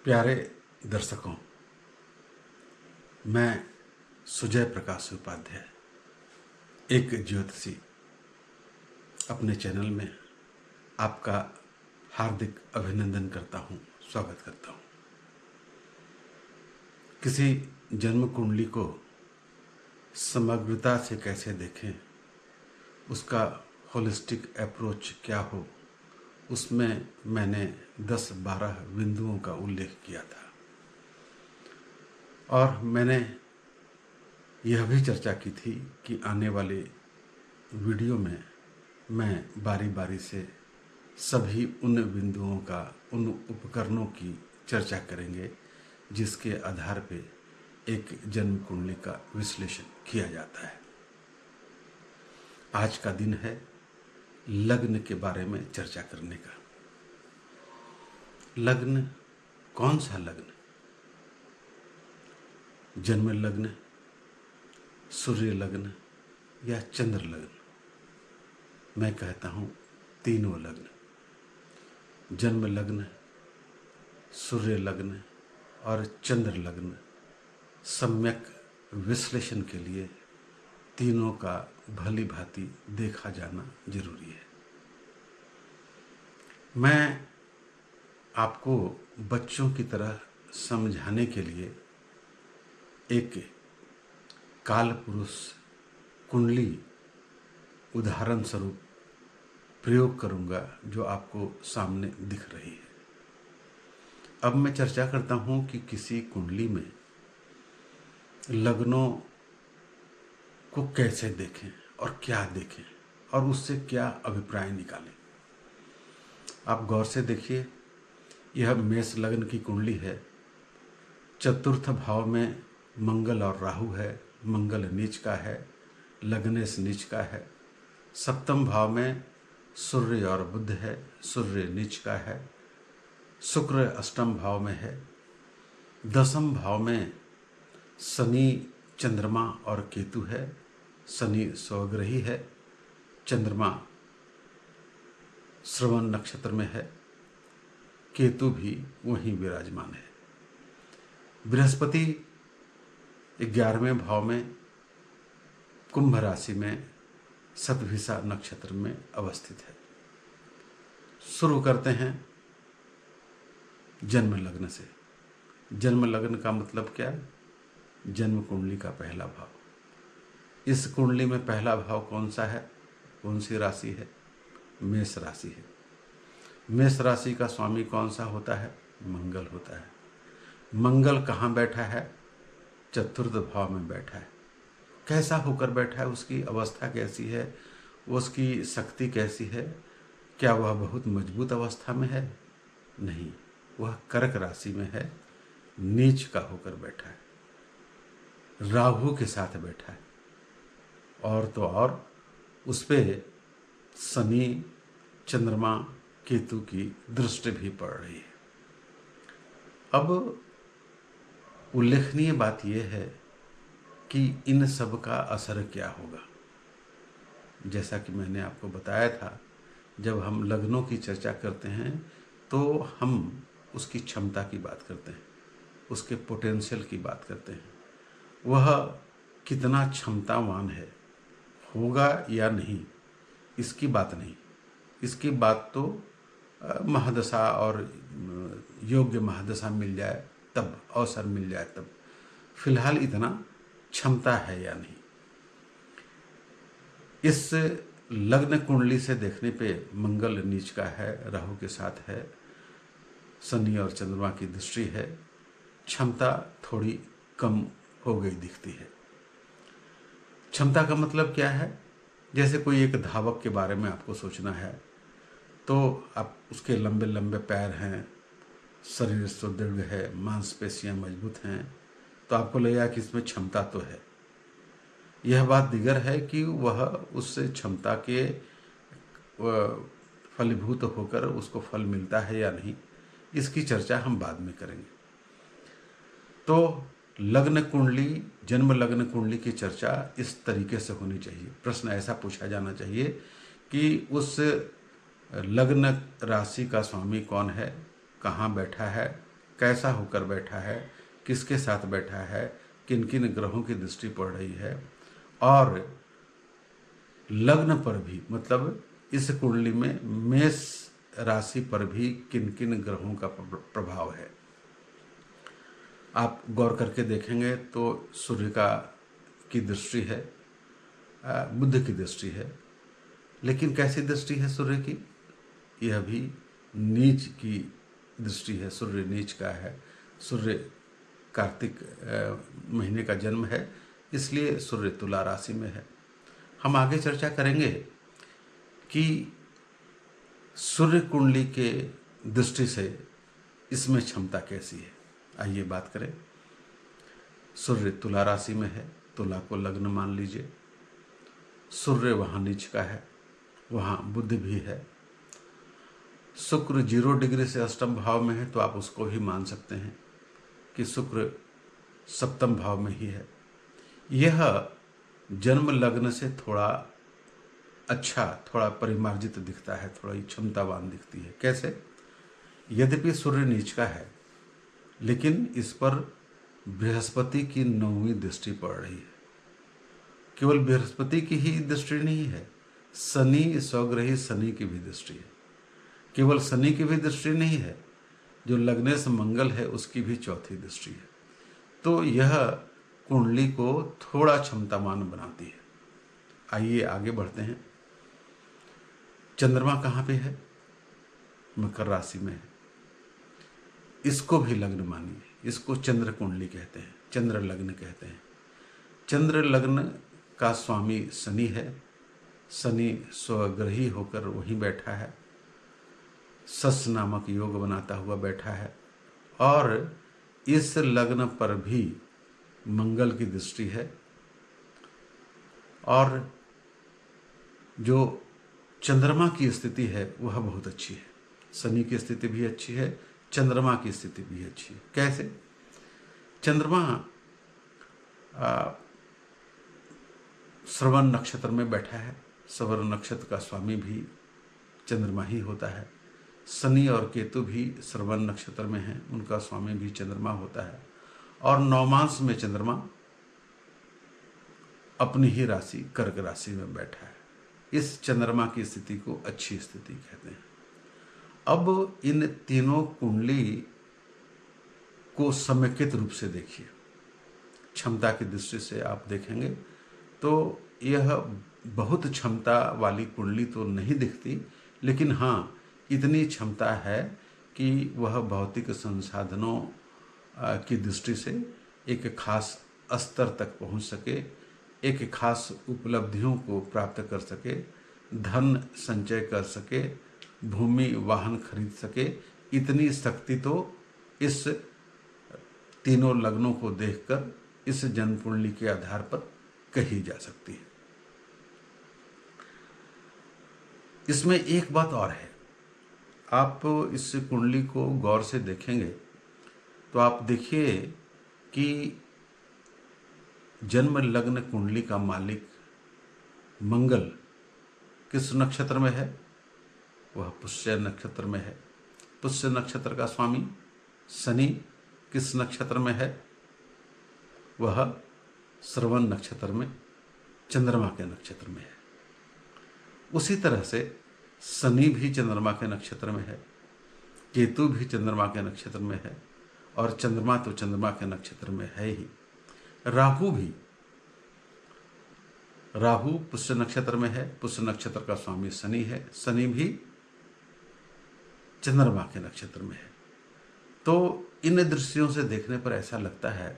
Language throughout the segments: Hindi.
प्यारे दर्शकों, मैं सुजय प्रकाश उपाध्याय, एक ज्योतिषी, अपने चैनल में आपका हार्दिक अभिनंदन करता हूँ, स्वागत करता हूँ। किसी जन्म कुंडली को समग्रता से कैसे देखें, उसका होलिस्टिक अप्रोच क्या हो, उसमें मैंने 10-12 बिंदुओं का उल्लेख किया था और मैंने यह भी चर्चा की थी कि आने वाले वीडियो में मैं बारी बारी से सभी उन बिंदुओं का, उन उपकरणों की चर्चा करेंगे जिसके आधार पे एक जन्म कुंडली का विश्लेषण किया जाता है। आज का दिन है लग्न के बारे में चर्चा करने का। लग्न, कौन सा लग्न? जन्म लग्न, सूर्य लग्न या चंद्र लग्न? मैं कहता हूँ तीनों लग्न, जन्म लग्न, सूर्य लग्न और चंद्र लग्न सम्यक विश्लेषण के लिए तीनों का भली भांति देखा जाना जरूरी है। मैं आपको बच्चों की तरह समझाने के लिए एक काल पुरुष कुंडली उदाहरण स्वरूप प्रयोग करूंगा जो आपको सामने दिख रही है। अब मैं चर्चा करता हूं कि किसी कुंडली में लग्नों को कैसे देखें और क्या देखें और उससे क्या अभिप्राय निकालें। आप गौर से देखिए, यह मेष लग्न की कुंडली है। चतुर्थ भाव में मंगल और राहु है, मंगल नीच का है, लग्नेश नीच का है। सप्तम भाव में सूर्य और बुध है, सूर्य नीच का है। शुक्र अष्टम भाव में है। दसम भाव में शनि, चंद्रमा और केतु है। शनि स्वग्रही है, चंद्रमा श्रवण नक्षत्र में है, केतु भी वहीं विराजमान है। बृहस्पति 11वें भाव में कुंभ राशि में शतभिषा नक्षत्र में अवस्थित है। शुरू करते हैं जन्म लग्न से। जन्म लग्न का मतलब क्या? जन्म कुंडली का पहला भाव। इस कुंडली में पहला भाव कौन सा है? कौन सी राशि है? मेष राशि है। मेष राशि का स्वामी कौन सा होता है? मंगल होता है। मंगल कहाँ बैठा है? चतुर्थ भाव में बैठा है। कैसा होकर बैठा है? उसकी अवस्था कैसी है? उसकी शक्ति कैसी है? क्या वह बहुत मजबूत अवस्था में है? नहीं, वह कर्क राशि में है, नीच का होकर बैठा है, राहु के साथ बैठा है और तो और उस पे शनि, चंद्रमा, केतु की दृष्टि भी पड़ रही है। अब उल्लेखनीय बात यह है कि इन सब का असर क्या होगा। जैसा कि मैंने आपको बताया था, जब हम लग्नों की चर्चा करते हैं तो हम उसकी क्षमता की बात करते हैं, उसके पोटेंशियल की बात करते हैं। वह कितना क्षमतावान है, होगा या नहीं, इसकी बात नहीं। इसकी बात तो महादशा और योग्य महादशा मिल जाए तब, अवसर मिल जाए तब। फिलहाल इतना क्षमता है या नहीं। इस लग्न कुंडली से देखने पे मंगल नीच का है, राहु के साथ है, शनि और चंद्रमा की दृष्टि है। क्षमता थोड़ी कम हो गई दिखती है। क्षमता का मतलब क्या है? जैसे कोई एक धावक के बारे में आपको सोचना है तो आप उसके लंबे लंबे पैर हैं, शरीर सुदृढ़ है, मांसपेशियां मजबूत हैं, तो आपको लगेगा कि इसमें क्षमता तो है। यह बात दिगर है कि वह उस क्षमता के फलीभूत होकर उसको फल मिलता है या नहीं, इसकी चर्चा हम बाद में करेंगे। तो लग्न कुंडली, जन्म लग्न कुंडली की चर्चा इस तरीके से होनी चाहिए। प्रश्न ऐसा पूछा जाना चाहिए कि उस लग्न राशि का स्वामी कौन है, कहाँ बैठा है, कैसा होकर बैठा है, किसके साथ बैठा है, किन किन ग्रहों की दृष्टि पड़ रही है, और लग्न पर भी, मतलब इस कुंडली में मेष राशि पर भी किन किन ग्रहों का प्रभाव है। आप गौर करके देखेंगे तो सूर्य की दृष्टि है, बुध की दृष्टि है, लेकिन कैसी दृष्टि है सूर्य की? यह भी नीच की दृष्टि है। सूर्य नीच का है। सूर्य कार्तिक महीने का जन्म है, इसलिए सूर्य तुला राशि में है। हम आगे चर्चा करेंगे कि सूर्य कुंडली के दृष्टि से इसमें क्षमता कैसी है। आइए बात करें। सूर्य तुला राशि में है, तुला को लग्न मान लीजिए। सूर्य वहाँ नीच का है, वहाँ बुध भी है। शुक्र 0 डिग्री से अष्टम भाव में है, तो आप उसको भी मान सकते हैं कि शुक्र सप्तम भाव में ही है। यह जन्म लग्न से थोड़ा अच्छा, थोड़ा परिमार्जित दिखता है, थोड़ी क्षमतावान दिखती है। कैसे? यद्यपि सूर्य नीच का है, लेकिन इस पर बृहस्पति की 9वीं दृष्टि पड़ रही है। केवल बृहस्पति की ही दृष्टि नहीं है, शनि, स्वग्रही शनि की भी दृष्टि है। केवल शनि की भी दृष्टि नहीं है, जो लग्नेश मंगल है उसकी भी 4थी दृष्टि है। तो यह कुंडली को थोड़ा क्षमतावान बनाती है। आइए आगे बढ़ते हैं। चंद्रमा कहाँ पे है? मकर राशि में है। इसको भी लग्न मानिए, इसको चंद्र कुंडली कहते हैं, चंद्र लग्न कहते हैं। चंद्र लग्न का स्वामी शनि है। शनि स्वग्रही होकर वहीं बैठा है, सस नामक योग बनाता हुआ बैठा है, और इस लग्न पर भी मंगल की दृष्टि है। और जो चंद्रमा की स्थिति है वह बहुत अच्छी है। शनि की स्थिति भी अच्छी है, चंद्रमा की स्थिति भी अच्छी है। कैसे? चंद्रमा श्रवण नक्षत्र में बैठा है। श्रवण नक्षत्र का स्वामी भी चंद्रमा ही होता है। शनि और केतु भी श्रवण नक्षत्र में हैं, उनका स्वामी भी चंद्रमा होता है। और नवमांश में चंद्रमा अपनी ही राशि कर्क राशि में बैठा है। इस चंद्रमा की स्थिति को अच्छी स्थिति कहते हैं। अब इन तीनों कुंडली को समेकित रूप से देखिए। क्षमता की दृष्टि से आप देखेंगे तो यह बहुत क्षमता वाली कुंडली तो नहीं दिखती, लेकिन हाँ, इतनी क्षमता है कि वह भौतिक संसाधनों की दृष्टि से एक खास स्तर तक पहुंच सके, एक खास उपलब्धियों को प्राप्त कर सके, धन संचय कर सके, भूमि वाहन खरीद सके। इतनी शक्ति तो इस तीनों लग्नों को देखकर इस जन्म कुंडली के आधार पर कही जा सकती है। इसमें एक बात और है, आप इस कुंडली को गौर से देखेंगे तो आप देखिए कि जन्म लग्न कुंडली का मालिक मंगल किस नक्षत्र में है? वह पुष्य नक्षत्र में है। पुष्य नक्षत्र का स्वामी शनि किस नक्षत्र में है? वह श्रवण नक्षत्र में, चंद्रमा के नक्षत्र में है। उसी तरह से शनि भी चंद्रमा के नक्षत्र में है, केतु भी चंद्रमा के नक्षत्र में है, और चंद्रमा तो चंद्रमा के नक्षत्र में है ही। राहु पुष्य नक्षत्र में है, पुष्य नक्षत्र का स्वामी शनि है, शनि भी चंद्रमा के नक्षत्र में है। तो इन दृष्टियों से देखने पर ऐसा लगता है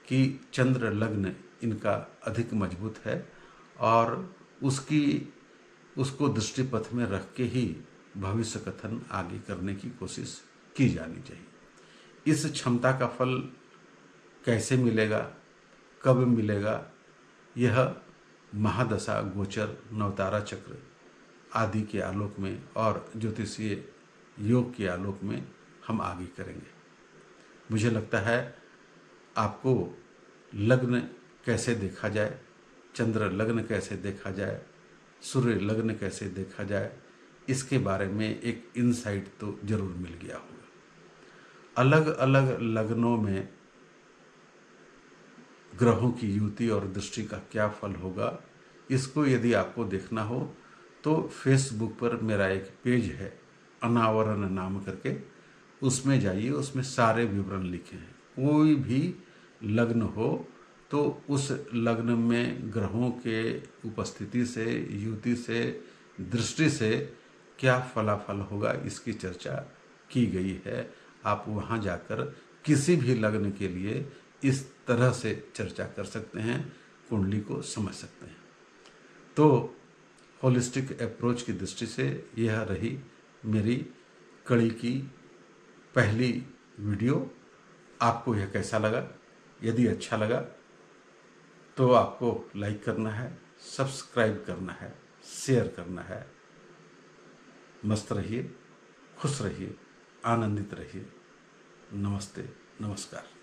कि चंद्र लग्न इनका अधिक मजबूत है, और उसको दृष्टिपथ में रख के ही भविष्य कथन आगे करने की कोशिश की जानी चाहिए। इस क्षमता का फल कैसे मिलेगा, कब मिलेगा, यह महादशा, गोचर, नवतारा चक्र आदि के आलोक में और ज्योतिषीय योग के आलोक में हम आगे करेंगे। मुझे लगता है आपको लग्न कैसे देखा जाए, चंद्र लग्न कैसे देखा जाए, सूर्य लग्न कैसे देखा जाए, इसके बारे में एक इनसाइट तो जरूर मिल गया होगा। अलग अलग लग्नों में ग्रहों की युति और दृष्टि का क्या फल होगा, इसको यदि आपको देखना हो तो फेसबुक पर मेरा एक पेज है अनावरण नाम करके, उसमें जाइए, उसमें सारे विवरण लिखे हैं। कोई भी लग्न हो तो उस लग्न में ग्रहों के उपस्थिति से, युति से, दृष्टि से क्या फलाफल होगा, इसकी चर्चा की गई है। आप वहाँ जाकर किसी भी लग्न के लिए इस तरह से चर्चा कर सकते हैं, कुंडली को समझ सकते हैं। तो होलिस्टिक अप्रोच की दृष्टि से यह रही मेरी कड़ी की पहली वीडियो। आपको यह कैसा लगा? यदि अच्छा लगा तो आपको लाइक करना है, सब्सक्राइब करना है, शेयर करना है। मस्त रहिए, खुश रहिए, आनंदित रहिए। नमस्ते, नमस्कार।